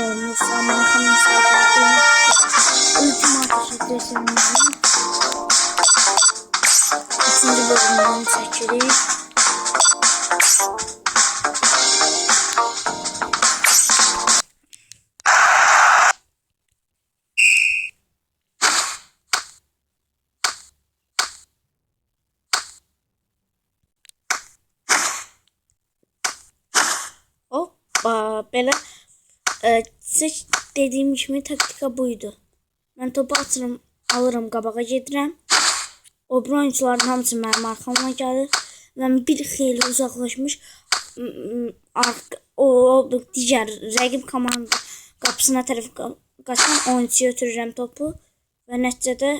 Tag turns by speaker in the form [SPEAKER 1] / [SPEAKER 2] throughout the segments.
[SPEAKER 1] kanalımız Amerikan Müsaade Ultimate Şiddetimizin 3. bölümünü çekirik. Hoppa, belə sizə dediyim kimi taktika buydu. Mən topu atırım, alırım, qabağa gedirəm. O bir oyuncuların hamısı mənim arxamdan gəlir. Mən bir xeyli uzaqlaşmış o digər rəqib komanda qapısına tərəf qaçan oyuncuya ötürürəm topu və nəticədə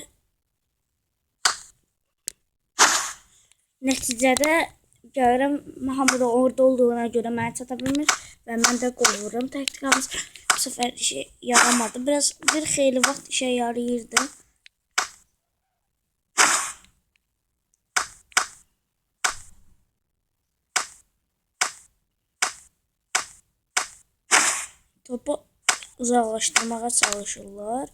[SPEAKER 1] gəlirəm, hamı da orada olduğuna görə mənə çata bilmir və mən də qol vururam. Taktikamız bu səfər işə yaramadı. Bir xeyli vaxt işə yarayırdı. Topu uzaqlaşdırmağa çalışırlar.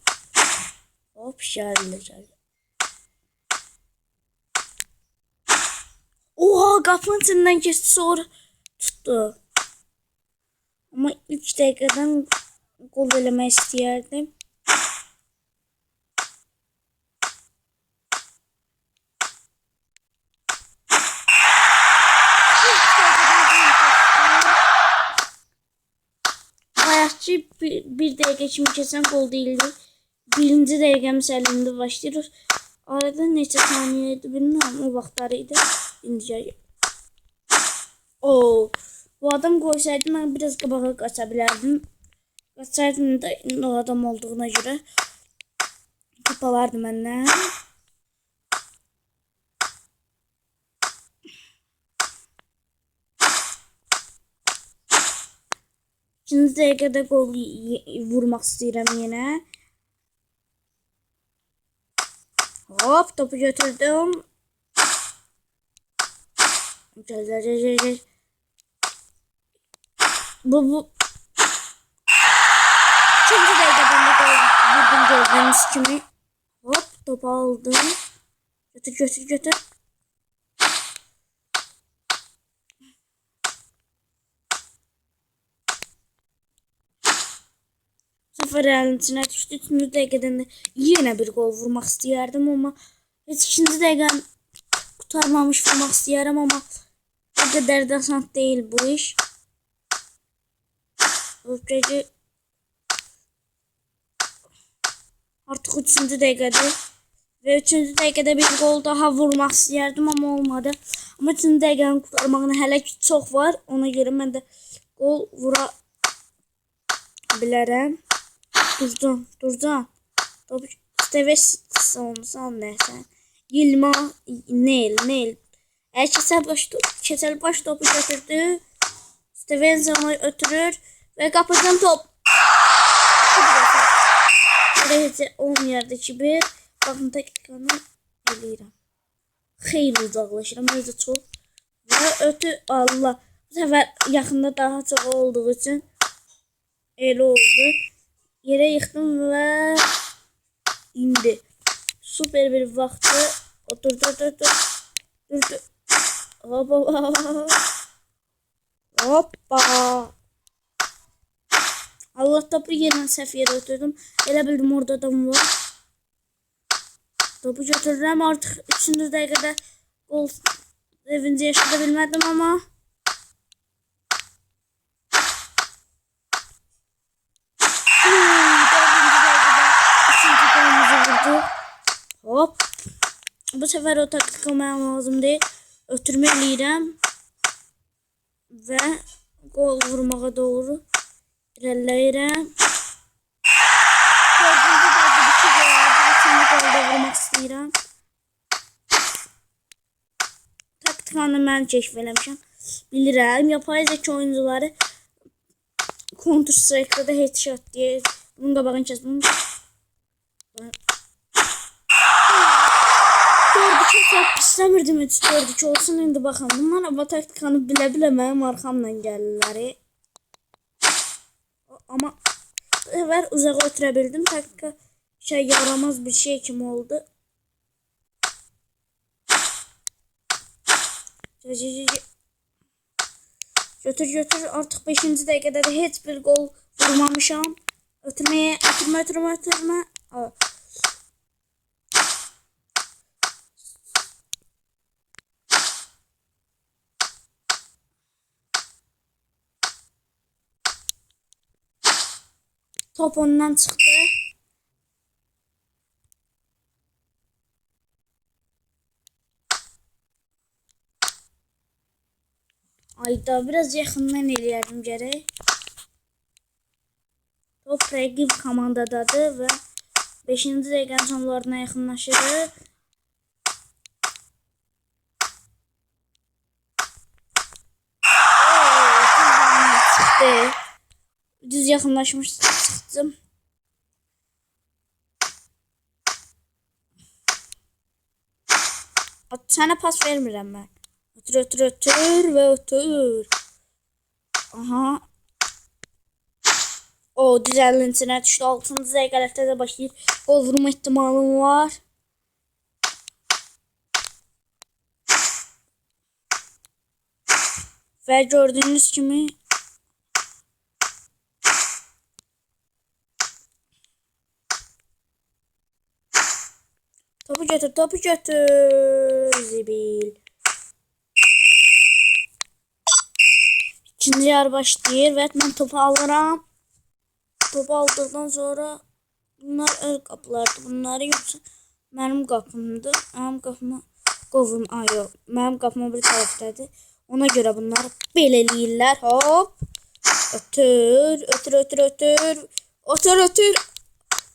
[SPEAKER 1] Hop, gəldi. Oha, qapının içindən keçdi, sonra tutdu. Ama ilk dəqiqədən gol eləmək istəyərdim. Bayaqçı bir dəqiqə kimi keçən gol değildi. Birinci dəqiqəmiz əlində başlayır. Arada neçə saniyə idi bilmirəm, o vaxtları idi. İndi bu adam koysaydı ben biraz qabağa qaça bilərdim. Qaçaydım da o adam olduğuna göre top alardı məndən. İkinci dəqiqədə gol vurmaq istəyirəm yenə. Hop, topu götürdüm. Gel. Bu. İkinci dəqiqədən də gol vurdum gördüğünüz kimi. Hop, topu aldım. Götür. Sıfır elin içine düştü. Üçüncü dəqiqədən də yenə bir gol vurmaq istəyərdim, amma heç ikinci dəqiqəni kurtarmamış vurmaq istəyərəm, amma o qədər də asan deyil bu iş. Artıq 3-cü dəqiqədir və 3-cü dəqiqədə bir gol daha vurmaq istəyərdim, amma olmadı. Amma 3-cü dəqiqəni kurtarmağına hələ ki çox var, ona görə mən də gol vura bilərəm. Durcan. Topu Steves sonsan nəsən? Yilma Neil. Keçəl baş topu götürdü. Steves onu ötürür ve kapıdan top. Buraya olmayardı ki bir. Bakın dakikanı eləyirəm. Xeyli uzaqlaşıram, özü çox. Və ötü Allah. Bu səfər yaxında daha çox olduğu üçün elə oldu. Yerə yıxdım və indi. Süper bir vaxtı. Durdu. Hoppa. Allah, topu yenə səhv yerə ötürdüm. Elə bildim orada adam var. Topu götürürəm. Artıq 3-cü dəqiqədə gol sevinci yaşada bilmədim, amma hop. Bu sefer o taktik olmaya lazım değil. Ötürme eləyirəm və gol vurmağa doğru irəliləyirəm. 4-cü dəqiqədə 2 gol vardı. 3-cü golda vurmaq istəyirəm. Taktikanı mən keşf eləmişəm. Bilirəm, yapay zeka oyuncuları Counter Strike'da headshot diye bunun qabağını kəsdim. Çok pisləmirdim heç 4-2 olsun, indi baxın. Bunlar bu taktikanı bilə mənim arxamdan gəlirlər. Amma sefer uzağa ötürə bildim. Dakika şey yaramaz bir şey kimi oldu. Götür artık 5. dəqiqədə də heç bir gol vurmamışam. Ötürmə. Top ondan çıktı. Ayda biraz yakından eləyərdim gərək. Top rəqib komandadadır və 5. dəqiqənin sonlarına yaxınlaşırıq. Çıktı. Düz yaxınlaşmış çıxdım. Sənə pas vermirəm mən. Ötür və ötür. Aha. O düz 50-sinə düşdü. 6. dəqiqələrdə də başlayır. Gol vurma ihtimalım var. Və gördüyünüz kimi topu götür. Zibil. İkinci yarı başlayır və mən topu alıram. Topu aldıqdan sonra bunlar öz qapılardır. Bunları yoxsa mənim qapımdır. Mənim qapıma qovun yox. Mənim qapıma bir tərəfdədir. Ona görə bunları belə eləyirlər. Hop. Ötür.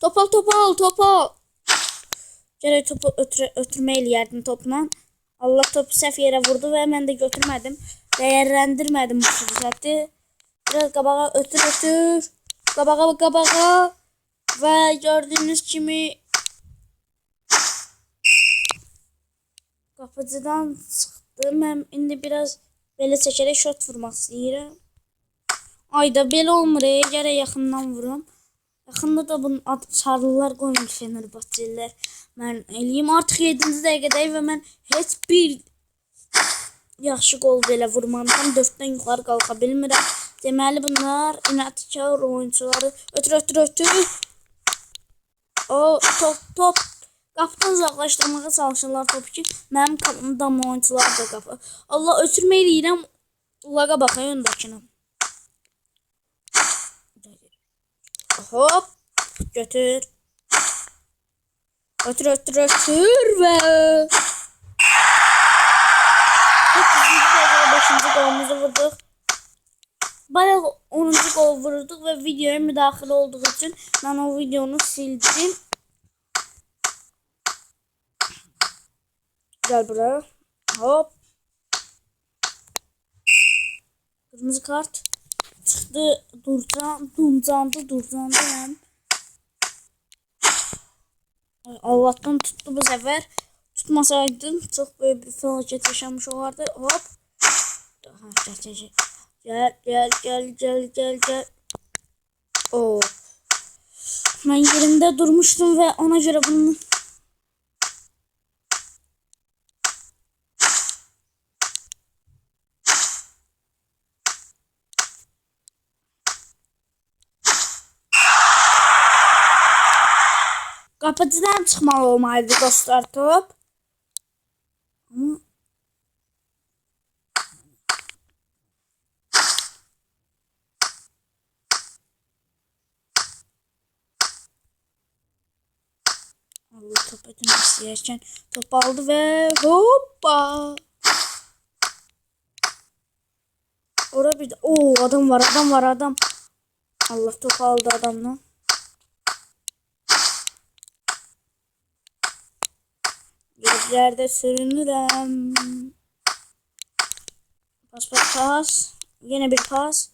[SPEAKER 1] Top al. Gərək topu ötürmə eləyərdim topla. Allah topu səhv yerə vurdu və mən də götürmədim. Dəyərləndirmədim bu fürsəti. Biraz qabağa ötür. Qabağa. Və gördüyünüz kimi qapıcıdan çıxdı. Mən indi biraz belə çəkərək şot vurmaq istəyirəm. Ayda belə olmur. Gərək yaxından vurum. Yaxında da bunun adı çarlılar qoymur Fenerbahçelilər. Mən eləyim. Artıq 7. dəqiqədəyim və mən heç bir yaxşı gol belə vurmamışam. 4-dən yuxarı qalxa bilmirəm. Deməli bunlar inadkar oyuncuları. Ötür. O top. Qapıdan uzaqlaşdırmağa çalışırlar topu ki, mənim qapımdan oyuncular da qapı. Allah ötürmə eləyirəm. Laqa baxay öndəkini. Hop. Götür və 5. golumuzu vurduq. Bayaq 10. gol vurduq və videoya müdaxilə olduğu üçün mən o videonu sildim. Gel buraya. Hop. Kırmızı kart. Çıktı. Durcandı yani. Allah'tan tuttu bu sefer. Tutmasaydım çok böyle bir felaket yaşamış olardı. Hop. Gel. Oo. Ben yerimde durmuştum ve ona göre bunu qapıcıdan çıxmalı olmalıydı dostlar top. Ama Allah top ödünü istəyərkən top aldı və hoppa. Orada bir adam var. Allah top aldı adamdan. Yerlerde sürünürüm. Pas. Yine bir pas.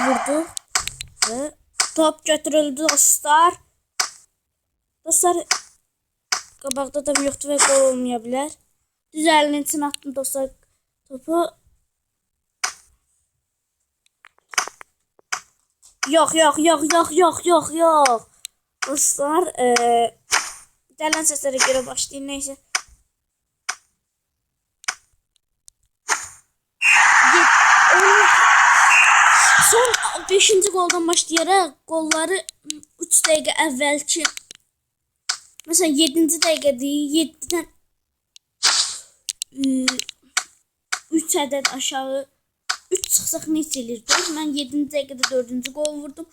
[SPEAKER 1] Vurdu ve top götürüldü dostlar. Qabaqda da yoxdur və gol olmaya bilər. Düz əlinin içine attım dostlar topu. Yok. Dostlar gelen seslere göre başlayın neyse. Son 5. goldan başlayarak golları 3 dəqiqə əvvəlki mesela 7. dəqiqədir 7'den 3 ədəd aşağı 3 çıxsaq neçə elirdi? Mən 7-ci dəqiqədə 4-cü gol vurdum.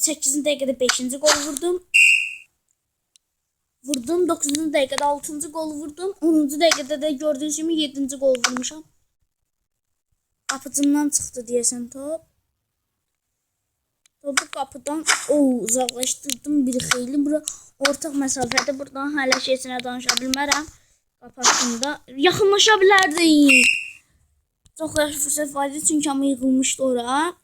[SPEAKER 1] 8-ci dəqiqədə 5-ci gol vurdum. 9-cu dəqiqədə 6-cı gol vurdum. 10-cu dəqiqədə də gördüyünüz kimi 7-ci gol vurmuşam. Qapıcımdan çıxdı deyəsən top. Topu qapıdan uzaqlaşdırdım bir xeyli. Bura ortaq məsafədə, buradan hələ şeysinə danışa bilmərəm. Qapı haqqında yaxınlaşa bilərdik. Çox yaxşı fürsət var idi çünki amma yığılmışdı ora.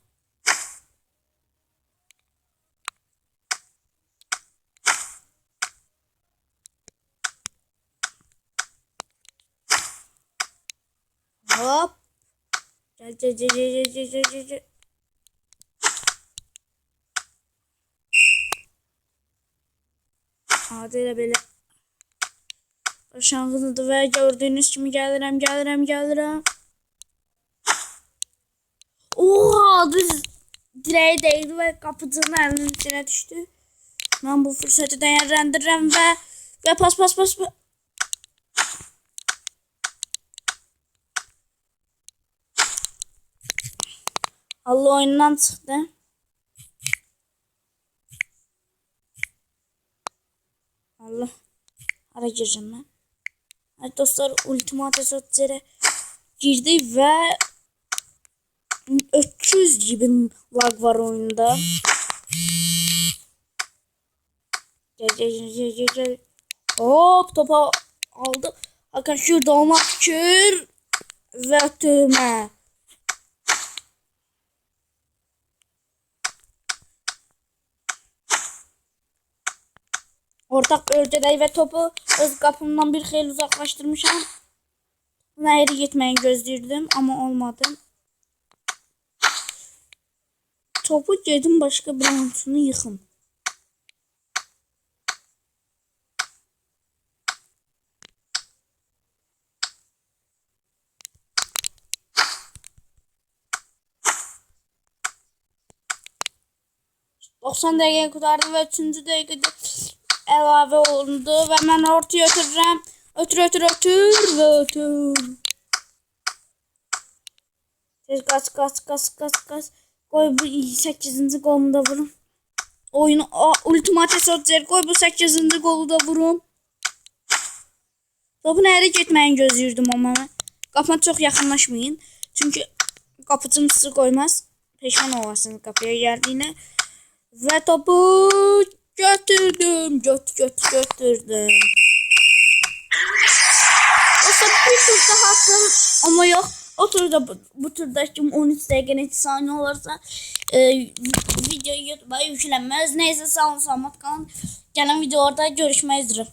[SPEAKER 1] Hop. Gel. Hadi elə belə. Başlanğıcıdır və gördüyünüz kimi gəlirəm. Oha, düz direğe değdi və qapıcının əlinin içine düşdü. Mən bu fürsəti dəyərləndirirəm və pas. Allah oyundan çıxdı. Allah. Hara gireceğim ben? Evet dostlar, Ultimate Soccer'e girdi və 300 gibi lag var oyunda. Gel. Hop, topa aldı. Hakan şurada olmak fikir ve ötürme. Ortak örtedey ve topu öz kapımdan bir xeyli uzaklaştırmışam. Buna eri gitmeyi gözlürdüm ama olmadı. Topu gedim başka bir oyuncusunu yıkım. ...90 dəqiqə kurtardı ve 3. dəqiqədə əlavə olundu ve ben ortaya ötürürəm. Ötür. Kaç. Koy bu 8. golunu da vurun. Oyunu Ultimate Soccer, koy bu 8. golü da vurun. Topun ərə getməyin gözləyirdim ama mən. Qapına çox yaxınlaşmayın. Çünki qapıcım sizi qoymaz. Peşman olasınız qapıya gəldiyinə. Və topu götürdüm. Götürdüm. Aslında bir tur daha attım ama yok. O turda bu turda 13 dəqiqə saniye olursa video YouTube'a yüklenmez. Neyse sağ olun, salamat kalın. Gelen videolarda görüşmək üzere.